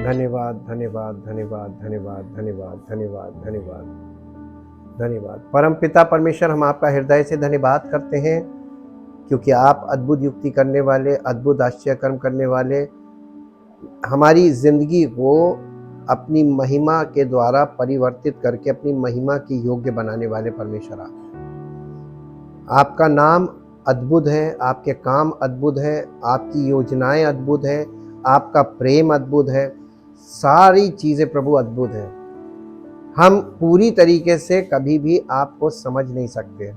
धन्यवाद धन्यवाद धन्यवाद धन्यवाद धन्यवाद धन्यवाद धन्यवाद धन्यवाद। परमपिता परमेश्वर, हम आपका हृदय से धन्यवाद करते हैं क्योंकि आप अद्भुत युक्ति करने वाले, अद्भुत आश्चर्य कर्म करने वाले, हमारी ज़िंदगी को अपनी महिमा के द्वारा परिवर्तित करके अपनी महिमा की योग्य बनाने वाले परमेश्वर आपका नाम अद्भुत है, आपके काम अद्भुत है, आपकी योजनाएं अद्भुत है, आपका प्रेम अद्भुत है, सारी चीज़ें प्रभु अद्भुत है। हम पूरी तरीके से कभी भी आपको समझ नहीं सकते,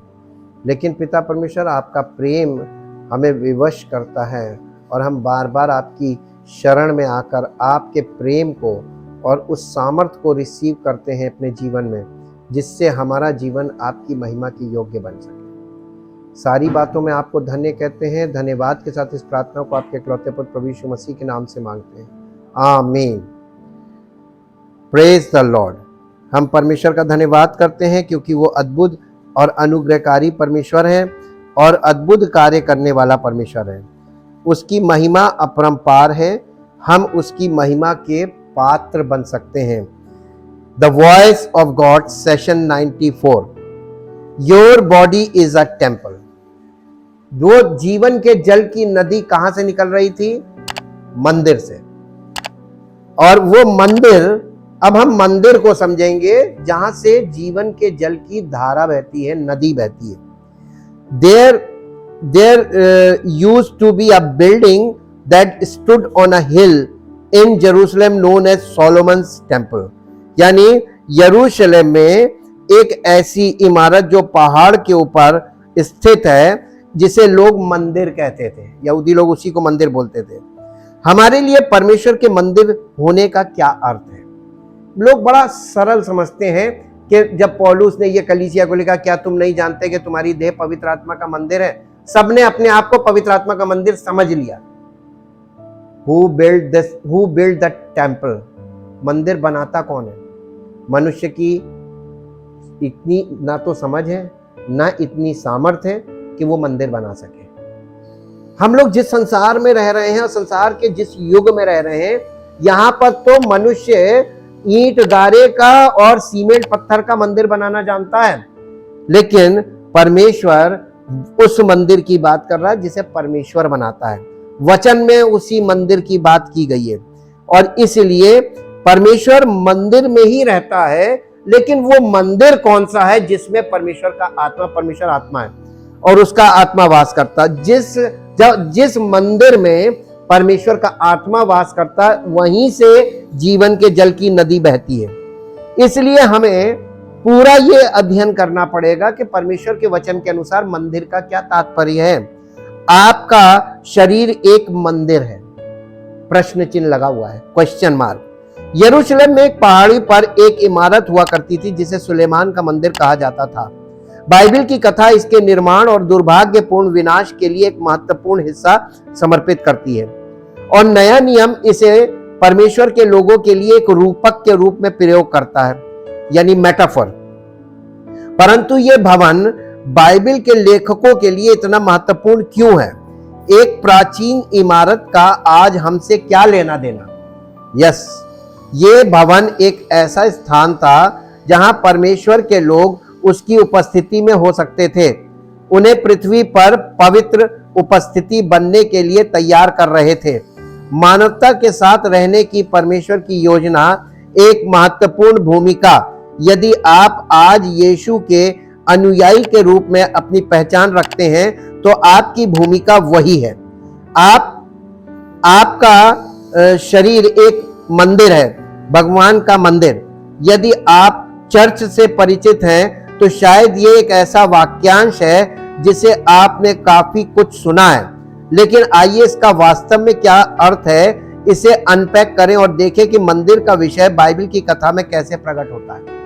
लेकिन पिता परमेश्वर आपका प्रेम हमें विवश करता है और हम बार बार आपकी शरण में आकर आपके प्रेम को और उस सामर्थ्य को रिसीव करते हैं अपने जीवन में, जिससे हमारा जीवन आपकी महिमा की योग्य बन सके। सारी बातों में आपको धन्य कहते हैं। धन्यवाद के साथ इस प्रार्थना को आपके इकलौते पुत्र प्रभु यीशु मसीह के नाम से मांगते हैं, आमीन। Praise the Lord. हम परमेश्वर का धन्यवाद करते हैं क्योंकि वो अद्भुत और अनुग्रहकारी परमेश्वर है और अद्भुत कार्य करने वाला परमेश्वर है। उसकी महिमा अपरंपार है, हम उसकी महिमा के पात्र बन सकते हैं। The voice of God session 94। Your body is a temple. वो जीवन के जल की नदी कहां से निकल रही थी? मंदिर से। और वो मंदिर, अब हम मंदिर को समझेंगे जहां से जीवन के जल की धारा बहती है, नदी बहती है। There used to be a building that stood on a hill in Jerusalem known as Solomon's Temple। यानी यरूशलेम में एक ऐसी इमारत जो पहाड़ के ऊपर स्थित है जिसे लोग मंदिर कहते थे, यहूदी लोग उसी को मंदिर बोलते थे। हमारे लिए परमेश्वर के मंदिर होने का क्या अर्थ है? लोग बड़ा सरल समझते हैं कि जब पौलुस ने ये कलीसिया को लिखा, क्या तुम नहीं जानते कि तुम्हारी देह पवित्र आत्मा का मंदिर है? सबने अपने आप को पवित्र आत्मा का मंदिर समझ लिया। Who built the temple? मंदिर बनाता कौन है? मनुष्य की इतनी ना तो समझ है, ना इतनी सामर्थ्य है कि वो मंदिर बना सके। हम लोग जिस संसार में रह रहे हैं और संसार के जिस युग में रह रहे हैं, यहाँ पर तो मनुष्य ईंट गारे का और सीमेंट पत्थर का मंदिर बनाना जानता है, लेकिन परमेश्वर उस मंदिर की बात कर रहा है जिसे परमेश्वर बनाता है। वचन में उसी मंदिर की बात की गई है और इसलिए परमेश्वर मंदिर में ही रहता है। लेकिन वो मंदिर कौन सा है? जिसमें परमेश्वर का आत्मा, परमेश्वर आत्मा है और उसका आत्मा वास करता। जिस मंदिर में परमेश्वर का आत्मा वास करता, वहीं से जीवन के जल की नदी बहती है। इसलिए हमें पूरा ये अध्ययन करना पड़ेगा कि परमेश्वर के वचन के अनुसार मंदिर का क्या तात्पर्य है। आपका शरीर एक मंदिर है, प्रश्न चिन्ह लगा हुआ है, क्वेश्चन मार्क। यरूशलेम में एक पहाड़ी पर एक इमारत हुआ करती थी जिसे सुलेमान का मंदिर कहा जाता था। बाइबल की कथा इसके निर्माण और दुर्भाग्यपूर्ण विनाश के लिए एक महत्वपूर्ण हिस्सा समर्पित करती है और नया नियम इसे परमेश्वर के लोगों के लिए एक रूपक के रूप में प्रयोग करता है, यानी मेटाफर। परंतु यह भवन बाइबल के लेखकों के लिए इतना महत्वपूर्ण क्यों है? एक प्राचीन इमारत का आज हमसे क्या लेना देना? यस, ये भवन एक ऐसा स्थान था जहां परमेश्वर के लोग उसकी उपस्थिति में हो सकते थे। उन्हें पृथ्वी पर पवित्र उपस्थिति बनने के लिए तैयार कर रहे थे। मानवता के साथ रहने की परमेश्वर की योजना एक महत्वपूर्ण भूमिका। यदि आप आज यीशु के अनुयायी के रूप में अपनी पहचान रखते हैं तो आपकी भूमिका वही है। आपका शरीर एक मंदिर है, भगवान का मंदिर। यदि आप चर्च से परिचित हैं तो शायद ये एक ऐसा वाक्यांश है जिसे आपने काफी कुछ सुना है, लेकिन आइए इसका वास्तव में क्या अर्थ है, इसे अनपैक करें और देखें कि मंदिर का विषय बाइबल की कथा में कैसे प्रकट होता है।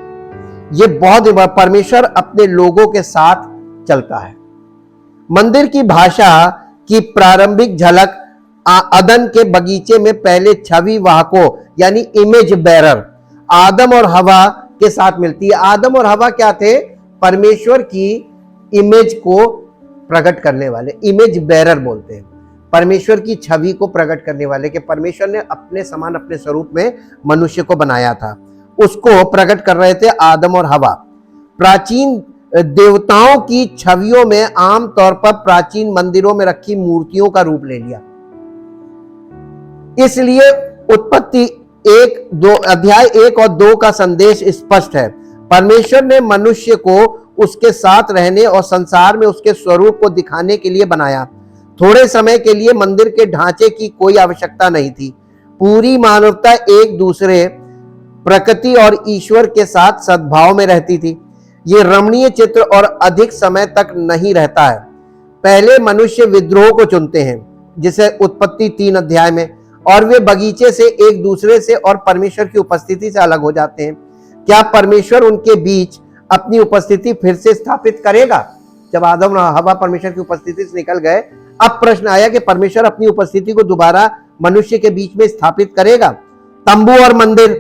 ये बहुत परमेश्वर अपने लोगों के साथ चलता है। मंदिर की भाषा की प्रारंभिक झलक अदन के बगीचे में पहले छवि वाहकों यानी इमेज बेरर आदम और हवा के साथ मिलती है। आदम और हवा क्या थे? परमेश्वर की इमेज को प्रकट करने वाले, इमेज बेरर बोलते हैं। परमेश्वर की छवि को प्रकट करने वाले, कि परमेश्वर ने अपने समान अपने स्वरूप में मनुष्य को बनाया था, उसको प्रकट कर रहे थे आदम और हवा। प्राचीन देवताओं की छवियों में आमतौर पर प्राचीन मंदिरों में रखी मूर्तियों का रूप ले लिया। इसलिए उत्पत्ति 1:1 का संदेश स्पष्ट है। परमेश्वर ने मनुष्य को उसके साथ रहने और संसार में उसके स्वरूप को दिखाने के लिए बनाया। थोड़े समय के लिए मंदिर के ढांचे की कोई आवश्यकता नहीं थी। पूरी मानवता एक दूसरे, प्रकृति और ईश्वर के साथ सद्भाव में रहती थी। ये रमणीय चित्र और अधिक समय तक नहीं रहता है। पहले मनुष्य विद्रोह को चुनते हैं, जिसे उत्पत्ति 3 अध्याय में, और वे बगीचे से एक दूसरे से और परमेश्वर की उपस्थिति से अलग हो जाते हैं। क्या परमेश्वर उनके बीच अपनी उपस्थिति फिर से स्थापित करेगा? जब आदम और हवा परमेश्वर की उपस्थिति से निकल गए, अब प्रश्न आया कि परमेश्वर अपनी उपस्थिति को दोबारा मनुष्य के बीच में स्थापित करेगा। तंबू और मंदिर।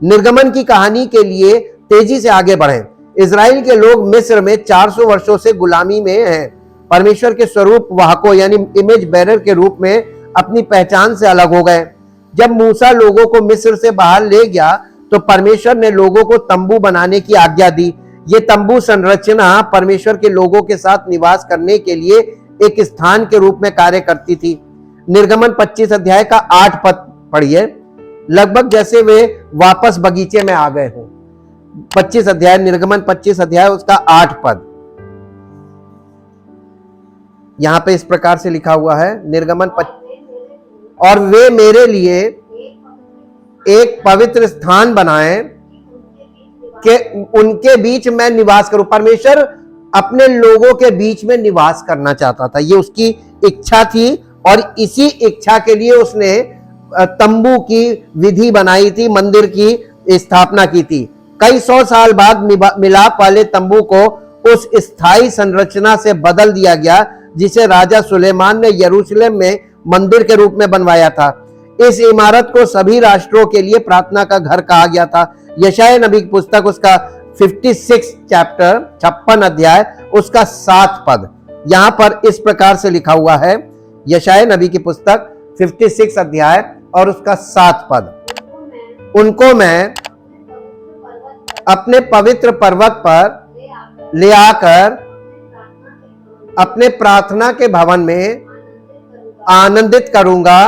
निर्गमन की कहानी के लिए तेजी से आगे बढ़े। इजराइल के लोग मिस्र में 400 वर्षों से गुलामी में हैं। परमेश्वर के स्वरूप वाहकों यानी इमेज बेरर के रूप में अपनी पहचान से अलग हो गए। जब मूसा लोगों को मिस्र से बाहर ले गया तो परमेश्वर ने लोगों को तंबू बनाने की आज्ञा दी। ये तंबू संरचना परमेश्वर के लोगों के साथ निवास करने के लिए एक स्थान के रूप में कार्य करती थी। निर्गमन 25 अध्याय का 8 पद पढ़िए, लगभग जैसे वे वापस बगीचे में आ गए हों। 25 अध्याय, निर्गमन 25 अध्याय उसका 8 पद। यहां पे इस प्रकार से लिखा हुआ है, निर्गमन 25, और वे मेरे लिए एक पवित्र स्थान बनाएं कि उनके बीच मैं निवास करूं। परमेश्वर अपने लोगों के बीच में निवास करना चाहता था, ये उसकी इच्छा थी, और इसी इच्छा के लिए उसने तंबू की विधि बनाई थी, मंदिर की स्थापना की थी। कई 100 साल बाद मिलाप वाले तंबू को उस स्थायी संरचना से बदल दिया गया जिसे राजा सुलेमान ने यरूशलेम में मंदिर के रूप में बनवाया था। इस इमारत को सभी राष्ट्रों के लिए प्रार्थना का घर कहा गया था। यशायाह नबी की पुस्तक उसका 56 चैप्टर 56 अध्याय उसका 7 पद यहां पर इस प्रकार से लिखा हुआ है। यशायाह नबी की पुस्तक 56 अध्याय और उसका 7 पद, उनको मैं अपने पवित्र पर्वत पर ले आकर अपने प्रार्थना के भवन में आनंदित करूंगा।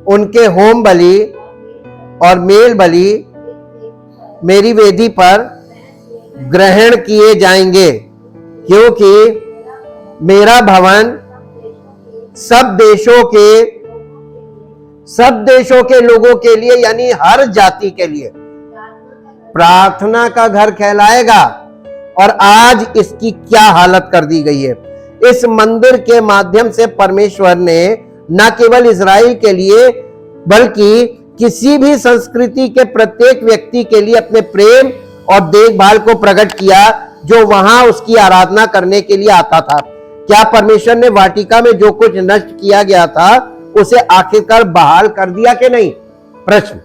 उनके होम बलि और मेल बलि मेरी वेदी पर ग्रहण किए जाएंगे, क्योंकि मेरा भवन सब देशों के लोगों के लिए यानी हर जाति के लिए प्रार्थना का घर कहलाएगा। और आज इसकी क्या हालत कर दी गई है। इस मंदिर के माध्यम से परमेश्वर ने न केवल इजराइल के लिए बल्कि किसी भी संस्कृति के प्रत्येक व्यक्ति के लिए अपने प्रेम और देखभाल को प्रकट किया जो वहां उसकी आराधना करने के लिए आता था। क्या परमेश्वर ने वाटिका में जो कुछ नष्ट किया गया था उसे आखिरकार बहाल कर दिया कि नहीं? प्रश्न।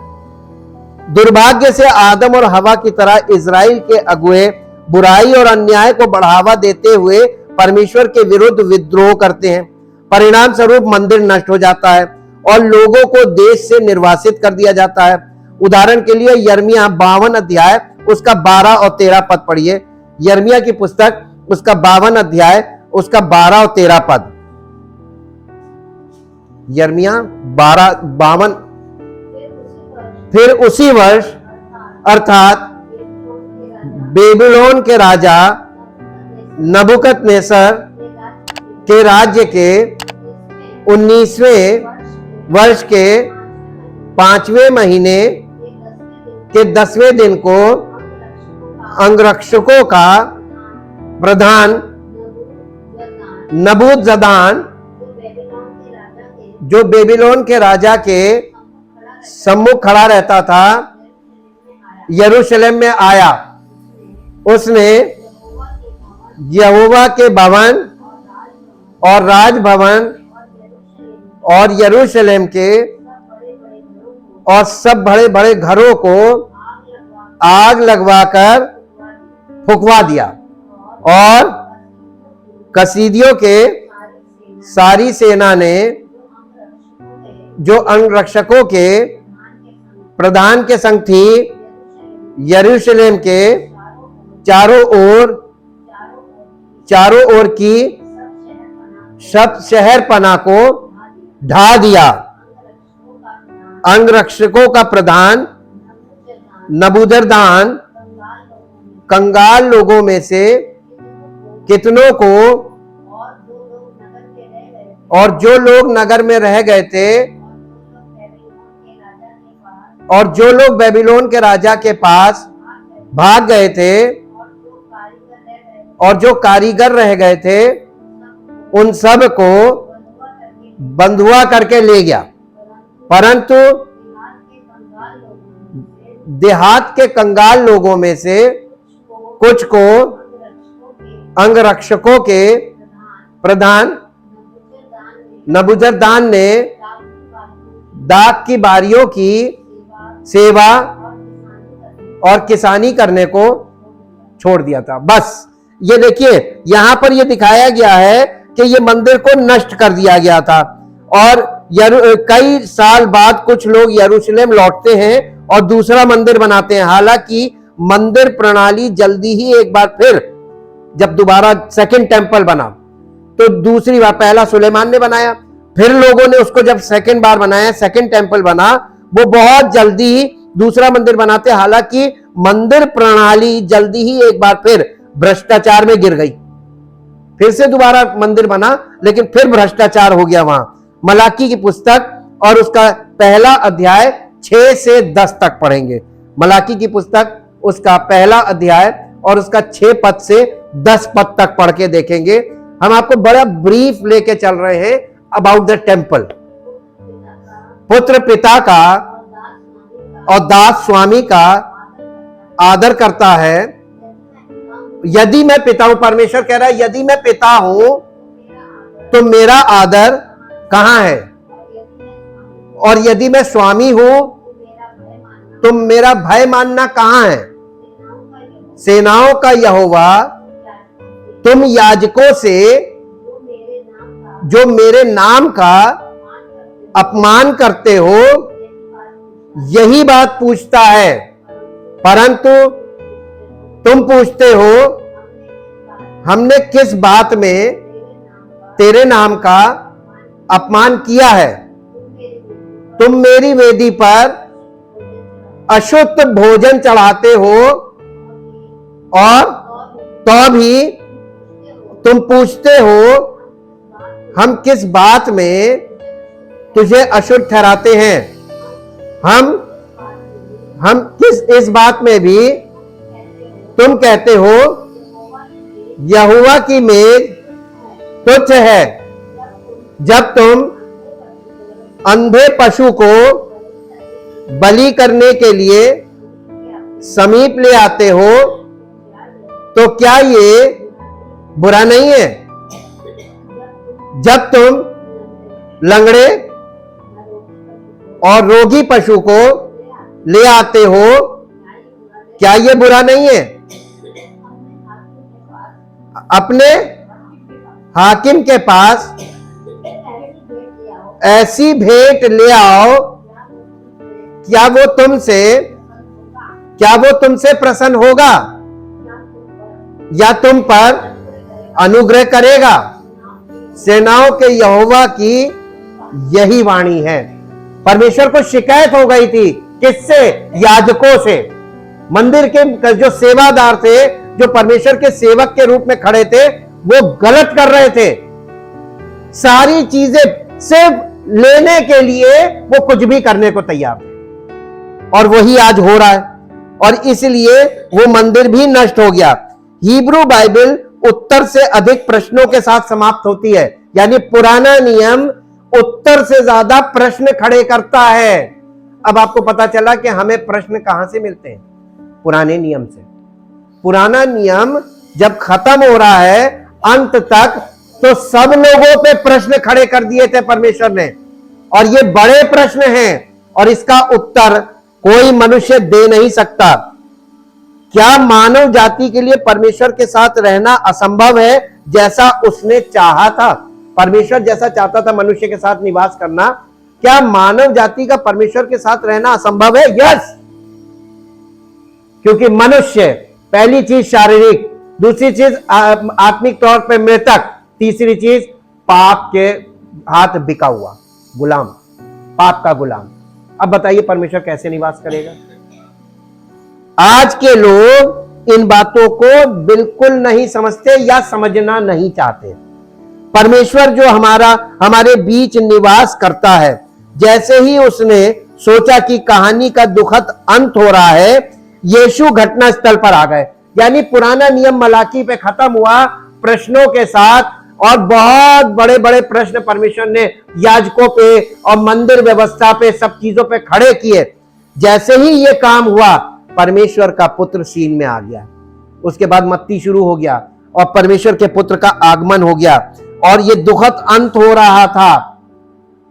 दुर्भाग्य से आदम और हवा की तरह इजराइल के अगुए बुराई और अन्याय को बढ़ावा देते हुए परमेश्वर के विरुद्ध विद्रोह करते हैं। परिणाम स्वरूप मंदिर नष्ट हो जाता है और लोगों को देश से निर्वासित कर दिया जाता है। उदाहरण के लिए यिर्मयाह 52 अध्याय उसका 12 और 13 पद पढ़िए। यिर्मयाह की पुस्तक उसका 52 अध्याय उसका 12 और 13 पद। यिर्मयाह 52। फिर उसी वर्ष अर्थात बेबीलोन के राजा नबूकदनेस्सर के राज्य के 19वें वर्ष के 5वें महीने के 10वें दिन को अंगरक्षकों का प्रधान नबूजरदान जो बेबीलोन के राजा के सम्मुख खड़ा रहता था यरूशलेम में आया। उसने यहोवा के भवन और राजभवन और यरूशलेम के और सब बड़े बड़े घरों को आग लगवाकर फुकवा दिया और कसीदियों के सारी सेना ने जो अंगरक्षकों के प्रधान के संग थी यरूशलेम के चारों ओर की सब शहर पना को ढा दिया। अंगरक्षकों का प्रधान नबूजरदान कंगाल लोगों में से कितनों को और जो लोग नगर में रह गए थे और जो लोग बेबीलोन के राजा के पास भाग गए थे और जो कारीगर रह गए थे उन सब को बंधुआ करके ले गया, परंतु देहात के कंगाल लोगों में से कुछ को अंगरक्षकों के प्रधान नबूजरदान ने दाख की बारियों की सेवा और किसानी करने को छोड़ दिया था। बस ये देखिए, यहां पर ये दिखाया गया है कि ये मंदिर को नष्ट कर दिया गया था और कई साल बाद कुछ लोग यरूशलेम लौटते हैं और दूसरा मंदिर बनाते हैं। हालांकि मंदिर प्रणाली जल्दी ही एक बार फिर जब दोबारा सेकंड टेंपल बना तो दूसरी बार, पहला सुलेमान ने बनाया, फिर लोगों ने उसको जब सेकंड बार बनाया, सेकंड टेंपल बना, वो बहुत जल्दी ही दूसरा मंदिर बनाते। हालांकि मंदिर प्रणाली जल्दी ही एक बार फिर भ्रष्टाचार में गिर गई, फिर से दोबारा मंदिर बना लेकिन फिर भ्रष्टाचार हो गया वहां। मलाकी की पुस्तक और उसका पहला अध्याय 6 से 10 तक पढ़ेंगे। मलाकी की पुस्तक उसका पहला अध्याय और उसका 6 पद से 10 पद तक पढ़ के देखेंगे। हम आपको बड़ा ब्रीफ लेके चल रहे हैं अबाउट द टेम्पल। पुत्र पिता का और दास स्वामी का आदर करता है। यदि मैं पिता हूं, परमेश्वर कह रहा है यदि मैं पिता हूं तो मेरा आदर कहां है, और यदि मैं स्वामी हूं तो मेरा भय मानना कहां है। सेनाओं का यहोवा, तुम याजकों से जो मेरे नाम का अपमान करते हो यही बात पूछता है, परंतु तुम पूछते हो हमने किस बात में तेरे नाम का अपमान किया है। तुम मेरी वेदी पर अशुद्ध भोजन चढ़ाते हो और तो भी तुम पूछते हो हम किस बात में तुझे अशुद्ध ठहराते हैं। हम किस इस बात में भी तुम कहते हो यहोवा की मेज तुच्छ है। जब तुम अंधे पशु को बलि करने के लिए समीप ले आते हो तो क्या ये बुरा नहीं है। जब तुम लंगड़े और रोगी पशु को ले आते हो क्या ये बुरा नहीं है। अपने हाकिम के पास ऐसी भेंट ले आओ क्या वो तुमसे प्रसन्न होगा या तुम पर अनुग्रह करेगा। सेनाओं के यहोवा की यही वाणी है। परमेश्वर को शिकायत हो गई थी, किससे? याजकों से। मंदिर के जो सेवादार थे, जो परमेश्वर के सेवक के रूप में खड़े थे, वो गलत कर रहे थे। सारी चीजें सिर्फ लेने के लिए वो कुछ भी करने को तैयार थे, और वही आज हो रहा है, और इसलिए वो मंदिर भी नष्ट हो गया। हिब्रू बाइबल उत्तर से अधिक प्रश्नों के साथ समाप्त होती है, यानी पुराना नियम उत्तर से ज्यादा प्रश्न खड़े करता है। अब आपको पता चला कि हमें प्रश्न कहां से मिलते हैं? पुराने नियम से। पुराना नियम जब खत्म हो रहा है अंत तक, तो सब लोगों पे प्रश्न खड़े कर दिए थे परमेश्वर ने, और ये बड़े प्रश्न हैं और इसका उत्तर कोई मनुष्य दे नहीं सकता। क्या मानव जाति के लिए परमेश्वर के साथ रहना असंभव है जैसा उसने चाहा था? परमेश्वर जैसा चाहता था मनुष्य के साथ निवास करना, क्या मानव जाति का परमेश्वर के साथ रहना असंभव है? यस, क्योंकि मनुष्य पहली चीज शारीरिक, दूसरी चीज आत्मिक तौर पे मृतक, तीसरी चीज पाप के हाथ बिका हुआ गुलाम, पाप का गुलाम। अब बताइए परमेश्वर कैसे निवास करेगा? आज के लोग इन बातों को बिल्कुल नहीं समझते या समझना नहीं चाहते। परमेश्वर जो हमारे बीच निवास करता है, जैसे ही उसने सोचा कि कहानी का दुखद अंत हो रहा है, यीशु घटना स्थल पर आ गए। यानी पुराना नियम मलाकी पे खत्म हुआ प्रश्नों के साथ, और बहुत बड़े बड़े प्रश्न परमेश्वर ने याजकों पे और मंदिर व्यवस्था पे, सब चीजों पे खड़े किए। जैसे ही ये काम हुआ, परमेश्वर का पुत्र सीन में आ गया। उसके बाद मत्ती शुरू हो गया और परमेश्वर के पुत्र का आगमन हो गया, और ये दुखद अंत हो रहा था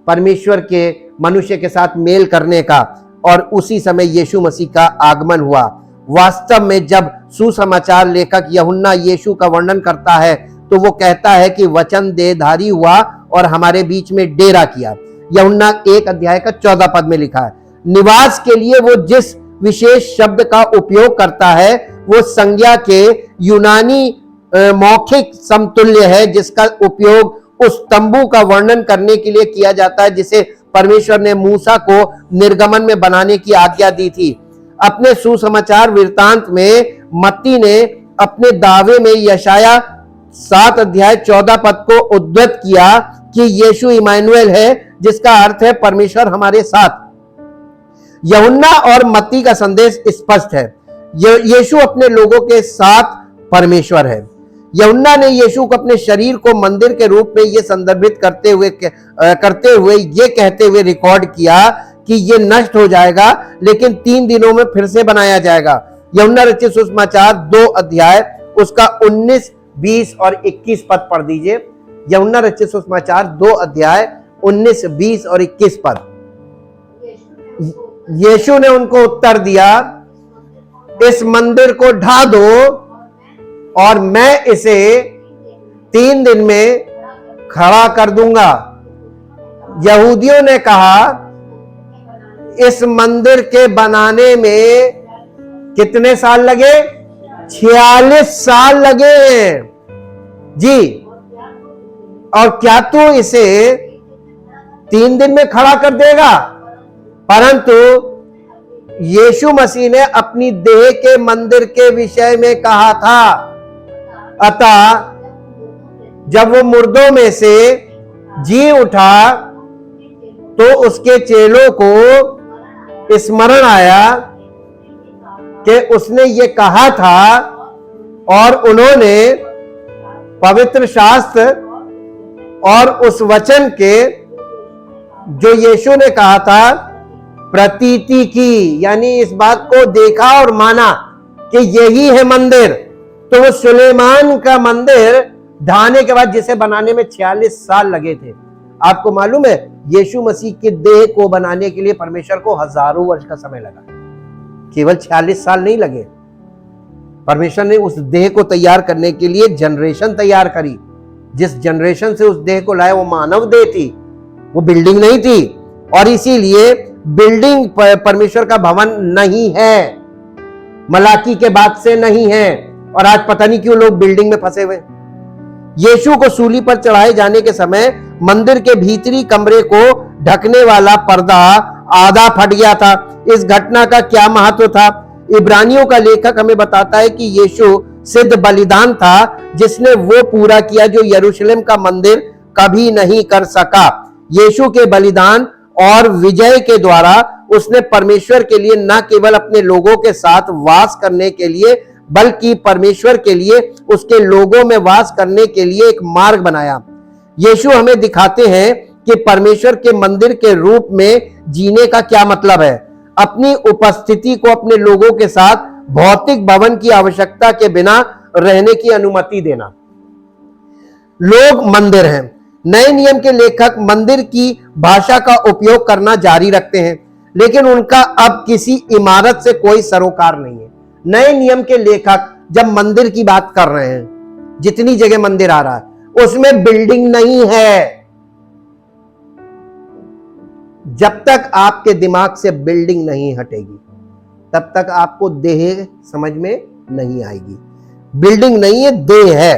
परमेश्वर के मनुष्य के साथ मेल करने का, और उसी समय यीशु मसीह का आगमन हुआ। वास्तव में जब सुसमाचार लेखक यूहन्ना यीशु का वर्णन करता है, तो वो कहता है कि वचन देहधारी हुआ और हमारे बीच में डेरा किया। यूहन्ना 1 अध्याय का 14 पद में लिखा है। निवास के लिए वो जिस विशेष शब्द का उपयोग करता है, वो संज्ञा के यूनानी मौखिक समतुल्य है, जिसका उपयोग उस तंबू का वर्णन करने के लिए किया जाता है जिसे परमेश्वर ने मूसा को निर्गमन में बनाने की आज्ञा दी थी। अपने सुसमाचार वृत्तांत में मत्ती ने अपने दावे में यशाया 7 अध्याय 14 पद को उद्धृत किया कि यीशु इमानुएल है, जिसका अर्थ है परमेश्वर हमारे साथ। यूहन्ना और मत्ती का संदेश स्पष्ट है, यीशु अपने लोगों के साथ परमेश्वर है। यूहन्ना ने यीशु को अपने शरीर को मंदिर के रूप में ये संदर्भित करते हुए ये कहते हुए रिकॉर्ड किया कि ये नष्ट हो जाएगा, लेकिन 3 दिनों में फिर से बनाया जाएगा। यूहन्ना रचित सुसमाचार 2 अध्याय उसका 19, 20 और 21 पद पढ़ दीजिए। यूहन्ना रचित सुसमाचार 2 अध्याय 19, 20 और 21 पद। यीशु ने उनको उत्तर दिया, इस मंदिर को ढा दो और मैं इसे 3 दिन में खड़ा कर दूंगा। यहूदियों ने कहा, इस मंदिर के बनाने में कितने साल लगे? 46 साल लगे हैं जी। और क्या तू इसे 3 दिन में खड़ा कर देगा? परंतु यीशु मसीह ने अपनी देह के मंदिर के विषय में कहा था। अतः जब वो मुर्दों में से जी उठा, तो उसके चेलों को स्मरण आया कि उसने ये कहा था, और उन्होंने पवित्र शास्त्र और उस वचन के जो यीशु ने कहा था प्रतीति की, यानी इस बात को देखा और माना कि यही है मंदिर। तो वो सुलेमान का मंदिर ढाने के बाद, जिसे बनाने में 46 साल लगे थे। आपको मालूम है, यीशु मसीह के देह को बनाने के लिए परमेश्वर को हजारों वर्ष का समय लगा, केवल 46 साल नहीं लगे। परमेश्वर ने उस देह को तैयार करने के लिए जनरेशन तैयार करी। जिस जनरेशन से उस देह को लाया, वो मानव देह थी, वो बिल्डिंग नहीं थी। और इसीलिए बिल्डिंग परमेश्वर का भवन नहीं है, मलाकी के बाद से नहीं है। और आज पता नहीं क्यों लोग बिल्डिंग में फंसे हुए। यीशु को सूली पर चढ़ाए जाने के समय मंदिर के भीतरी कमरे को ढकने वाला पर्दा आधा फट गया था। इस घटना का क्या महत्व था? इब्रानियों का लेखक हमें बताता है कि यीशु सिद्ध बलिदान था, जिसने वो पूरा किया जो यरूशलेम का मंदिर कभी नहीं कर सका। यीशु के बलिदान और विजय के द्वारा उसने परमेश्वर के लिए न केवल अपने लोगों के साथ वास करने के लिए, बल्कि परमेश्वर के लिए उसके लोगों में वास करने के लिए एक मार्ग बनाया। यीशु हमें दिखाते हैं कि परमेश्वर के मंदिर के रूप में जीने का क्या मतलब है। अपनी उपस्थिति को अपने लोगों के साथ भौतिक भवन की आवश्यकता के बिना रहने की अनुमति देना। लोग मंदिर हैं। नए नियम के लेखक मंदिर की भाषा का उपयोग करना जारी रखते हैं, लेकिन उनका अब किसी इमारत से कोई सरोकार नहीं है। नए नियम के लेखक जब मंदिर की बात कर रहे हैं, जितनी जगह मंदिर आ रहा है, उसमें बिल्डिंग नहीं है। जब तक आपके दिमाग से बिल्डिंग नहीं हटेगी तब तक आपको देह समझ में नहीं आएगी। बिल्डिंग नहीं है, देह है।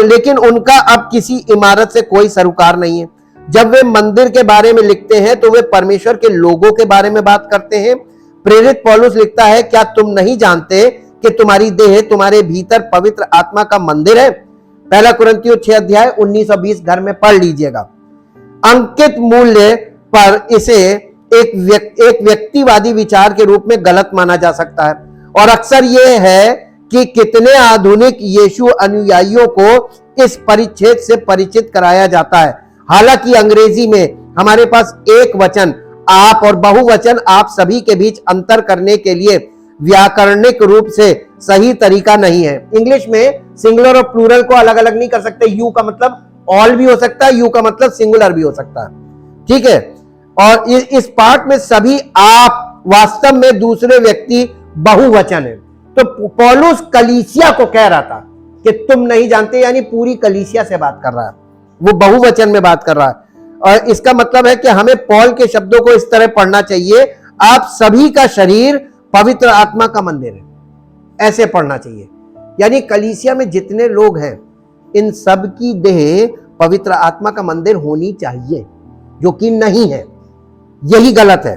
लेकिन उनका अब किसी इमारत से कोई सरोकार नहीं है। जब वे मंदिर के बारे में लिखते हैं तो वे परमेश्वर के लोगों के बारे में बात करते हैं। प्रेरित पौलुस लिखता है, क्या तुम नहीं जानते कि तुम्हारी देह तुम्हारे भीतर पवित्र आत्मा का मंदिर है? पहला कुरिन्थियों 6 अध्याय 19 और 20 घर में पढ़ लीजिएगा। अंकित मूल्य पर इसे एक व्यक्तिवादी विचार के रूप में गलत माना जा सकता है, और अक्सर यह है कि कितने आधुनिक यीशु अनुयायियों को इस परिच्छेद से परिचित कराया जाता है। हालांकि अंग्रेजी में हमारे पास एक वचन आप और बहुवचन आप सभी के बीच अंतर करने के लिए व्याकरणिक रूप से सही तरीका नहीं है। इंग्लिश में सिंगुलर और प्लूरल को अलग अलग नहीं कर सकते। यू का मतलब ऑल भी हो सकता है, यू का मतलब सिंगुलर भी हो सकता है, ठीक है। और इस पाठ में सभी आप वास्तव में दूसरे व्यक्ति बहुवचन है। तो पौलुस कलीसिया को कह रहा था कि तुम नहीं जानते, यानी पूरी कलीसिया से बात कर रहा है, वो बहुवचन में बात कर रहा है। और इसका मतलब है कि हमें पौल के शब्दों को इस तरह पढ़ना चाहिए, आप सभी का शरीर पवित्र आत्मा का मंदिर है, ऐसे पढ़ना चाहिए। यानी कलीसिया में जितने लोग हैं इन सब की देह पवित्र आत्मा का मंदिर होनी चाहिए, जो कि नहीं है, यही गलत है।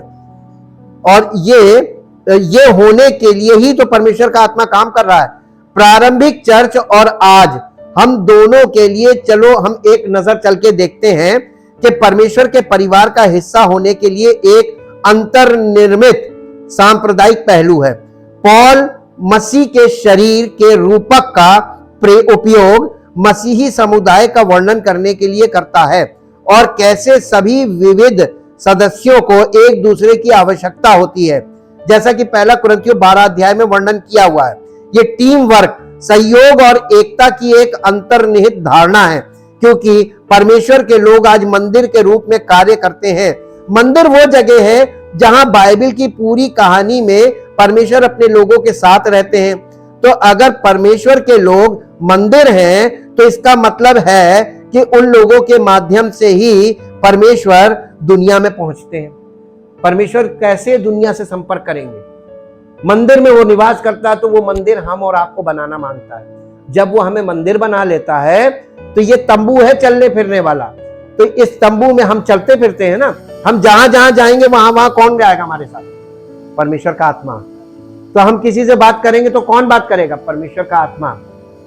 और ये होने के लिए ही तो परमेश्वर का आत्मा काम कर रहा है। प्रारंभिक चर्च और आज हम दोनों के लिए चलो हम एक नजर चल के देखते हैं कि परमेश्वर के परिवार का हिस्सा होने के लिए एक अंतर्निर्मित सांप्रदायिक पहलू है। पौल मसीह के शरीर के रूपक का उपयोग मसीही समुदाय का वर्णन करने के लिए करता है, और कैसे सभी विविध सदस्यों को एक दूसरे की आवश्यकता होती है, जैसा कि पहला कुरिन्थियों 12 अध्याय में वर्णन किया हुआ है। ये टीम वर्क, सहयोग और एकता की एक अंतर्निहित धारणा है, क्योंकि परमेश्वर के लोग आज मंदिर के रूप में कार्य करते हैं। मंदिर वो जगह है जहां बाइबल की पूरी कहानी में परमेश्वर अपने लोगों के साथ रहते हैं। तो अगर परमेश्वर के लोग मंदिर हैं तो इसका मतलब है कि उन लोगों के माध्यम से ही परमेश्वर दुनिया में पहुंचते हैं। परमेश्वर कैसे दुनिया से संपर्क करेंगे? मंदिर में वो निवास करता है, तो वो मंदिर हम और आपको बनाना मांगता है। जब वो हमें मंदिर बना लेता है तो ये तंबू है चलने फिरने वाला, तो इस तंबू में हम चलते फिरते हैं ना। हम जहां जहां जाएंगे वहां कौन जाएगा हमारे साथ? परमेश्वर का आत्मा। तो हम किसी से बात करेंगे तो कौन बात करेगा? परमेश्वर का आत्मा।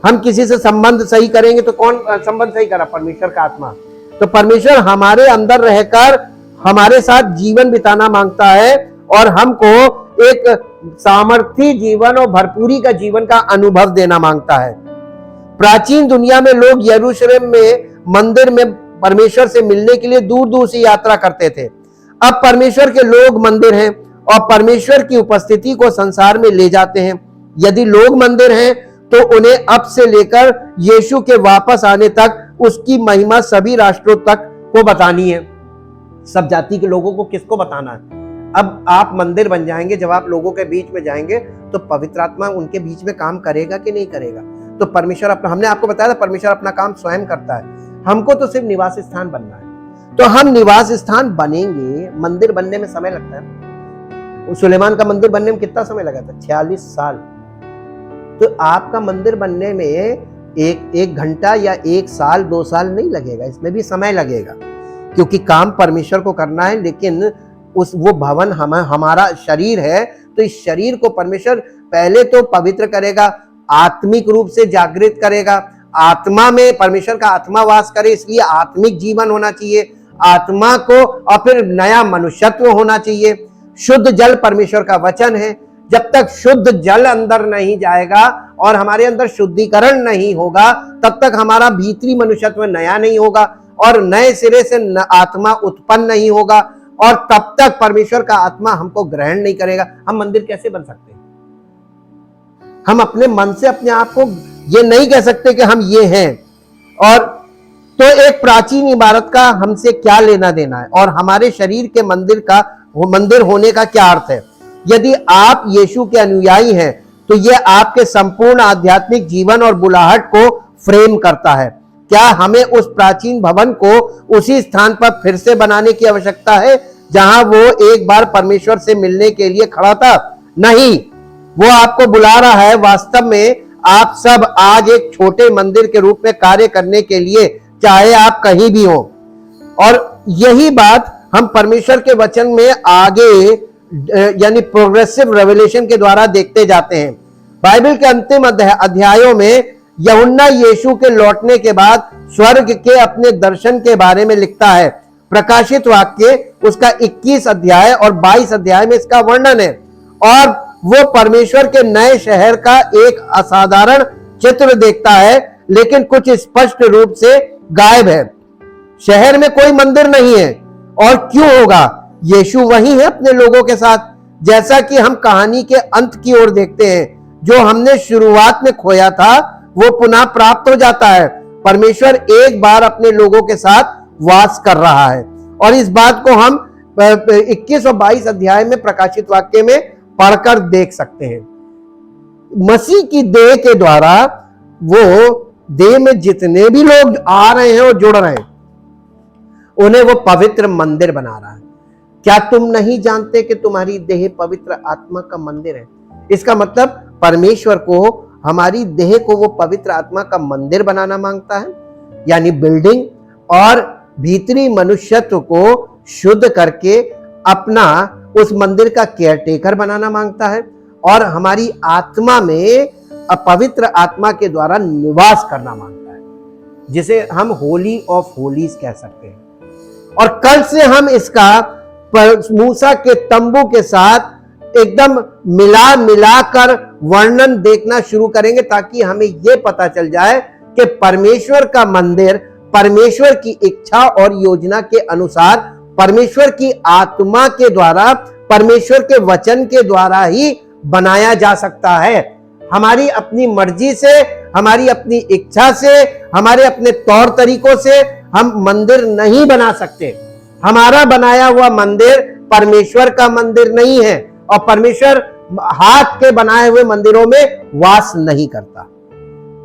हम किसी से संबंध सही करेंगे तो कौन संबंध सही करा? परमेश्वर का आत्मा। तो परमेश्वर हमारे अंदर रहकर हमारे साथ जीवन बिताना मांगता है, और हमको एक सामर्थी जीवन और भरपूरी का जीवन का अनुभव देना मांगता है। प्राचीन दुनिया में लोग यरूशलेम में मंदिर में परमेश्वर से मिलने के लिए दूर दूर से यात्रा करते थे। अब परमेश्वर के लोग मंदिर हैं और परमेश्वर की उपस्थिति को संसार में ले जाते हैं। यदि लोग मंदिर हैं तो उन्हें अब से लेकर यीशु के वापस आने तक उसकी महिमा सभी राष्ट्रों तक को बतानी है। सब जाति के लोगों को किसको बताना है? अब आप मंदिर बन जाएंगे, जब आप लोगों के बीच में जाएंगे तो पवित्र आत्मा उनके बीच में काम करेगा कि नहीं करेगा? तो परमेश्वर अपना, हमने आपको बताया था परमेश्वर अपना काम स्वयं करता है, हमको तो सिर्फ निवास स्थान बनना है। तो हम निवास स्थान बनेंगे। मंदिर बनने में समय लगता है। सुलेमान का मंदिर बनने में कितना समय लगा था? 46 साल। तो आपका मंदिर बनने में एक घंटा या 1 साल 2 साल नहीं लगेगा, इसमें भी समय लगेगा, क्योंकि काम परमेश्वर को करना है। लेकिन वो भवन हमारा शरीर है, तो इस शरीर को परमेश्वर पहले तो पवित्र करेगा, आत्मिक रूप से जागृत करेगा। आत्मा में परमेश्वर का आत्मा वास करे, इसलिए आत्मिक जीवन होना चाहिए आत्मा को, और फिर नया मनुष्यत्व होना चाहिए। शुद्ध जल परमेश्वर का वचन है। जब तक शुद्ध जल अंदर नहीं जाएगा और हमारे अंदर शुद्धिकरण नहीं होगा, तब तक हमारा भीतरी मनुष्यत्व नया नहीं होगा और नए सिरे से आत्मा उत्पन्न नहीं होगा, और तब तक परमेश्वर का आत्मा हमको ग्रहण नहीं करेगा। हम मंदिर कैसे बन सकते हैं? हम अपने मन से अपने आप को ये नहीं कह सकते कि हम ये हैं। और तो एक प्राचीन इमारत का हमसे क्या लेना देना है, और हमारे शरीर के मंदिर होने का क्या अर्थ है? यदि आप यीशु के अनुयायी हैं तो यह आपके संपूर्ण आध्यात्मिक जीवन और बुलाहट को फ्रेम करता है। क्या हमें उस प्राचीन भवन को उसी स्थान पर फिर से बनाने की आवश्यकता है जहां वो एक बार परमेश्वर से मिलने के लिए खड़ा था? नहीं, वो आपको बुला रहा है। वास्तव में आप सब आज एक छोटे मंदिर के रूप में कार्य करने के लिए, चाहे आप कहीं भी हो। और यही बात हम परमेश्वर के वचन में आगे यानी प्रोग्रेसिव रेवलेशन के द्वारा देखते जाते हैं। बाइबल के अंतिम अध्यायों में यूहन्ना यीशु के लौटने के बाद स्वर्ग के अपने दर्शन के बारे में लिखता है। प्रकाशित वाक्य उसका 21 अध्याय और 22 अध्याय में इसका वर्णन है। और वो परमेश्वर के नए शहर का एक असाधारण चित्र देखता है, लेकिन कुछ स्पष्ट रूप से गायब है। शहर में कोई मंदिर नहीं है, और क्यों होगा? यीशु वही है अपने लोगों के साथ। जैसा कि हम कहानी के अंत की ओर देखते हैं, जो हमने शुरुआत में खोया था वो पुनः प्राप्त हो जाता है। परमेश्वर एक बार अपने लोगों के साथ वास कर रहा है, और इस बात को हम 21 और 22 अध्याय में प्रकाशित वाक्य में पढ़कर देख सकते हैं। मसीह की देह के द्वारा वो देह में जितने भी लोग आ रहे हैं और जुड़ रहे हैं, उन्हें वो पवित्र मंदिर बना रहा है। क्या तुम नहीं जानते कि तुम्हारी देह पवित्र आत्मा का मंदिर है? इसका मतलब परमेश्वर को हमारी देह को वो पवित्र आत्मा का मंदिर बनाना मांगता है, यानी बिल्डिंग, और भीतरी मनुष्यत्व को शुद्ध करके अपना उस मंदिर का केयरटेकर बनाना मांगता है, और हमारी आत्मा में अपवित्र आत्मा के द्वारा निवास करना मांगता है, जिसे हम होली ऑफ होलीज कह सकते हैं। और कल से हम इसका मूसा के तंबू के साथ एकदम मिलाकर वर्णन देखना शुरू करेंगे, ताकि हमें यह पता चल जाए कि परमेश्वर का मंदिर परमेश्वर की इच्छा और योजना के अनुसार, परमेश्वर की आत्मा के द्वारा, परमेश्वर के वचन के द्वारा ही बनाया जा सकता है। हमारी अपनी मर्जी से, हमारी अपनी इच्छा से, हमारे अपने तौर तरीकों से हम मंदिर नहीं बना सकते। हमारा बनाया हुआ मंदिर परमेश्वर का मंदिर नहीं है, और परमेश्वर हाथ के बनाए हुए मंदिरों में वास नहीं करता,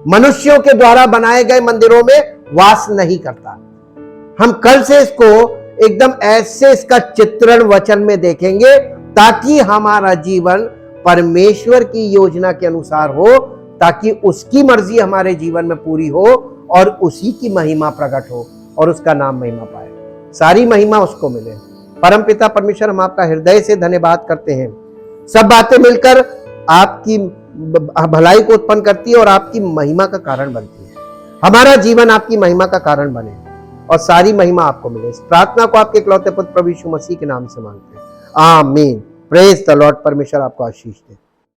मनुष्यों के द्वारा बनाए गए मंदिरों में वास नहीं करता। हम कल से इसको एकदम ऐसे इसका चित्रण वचन में देखेंगे, ताकि हमारा जीवन परमेश्वर की योजना के अनुसार हो, ताकि उसकी मर्जी हमारे जीवन में पूरी हो और उसी की महिमा प्रकट हो और उसका नाम महिमा पाए, सारी महिमा उसको मिले। परमपिता परमेश्वर, हम आपका हृदय से धन्यवाद करते हैं। सब बातें मिलकर आपकी भलाई को उत्पन्न करती है और आपकी महिमा का कारण बनती है। हमारा जीवन आपकी महिमा का कारण बने और सारी महिमा आपको मिले। इस प्रार्थना को आपके इकलौते पुत्र प्रभु यीशु मसीह के नाम से मांगते हैं, आमीन। Praise the Lord. परमेश्वर आपको आशीष दे।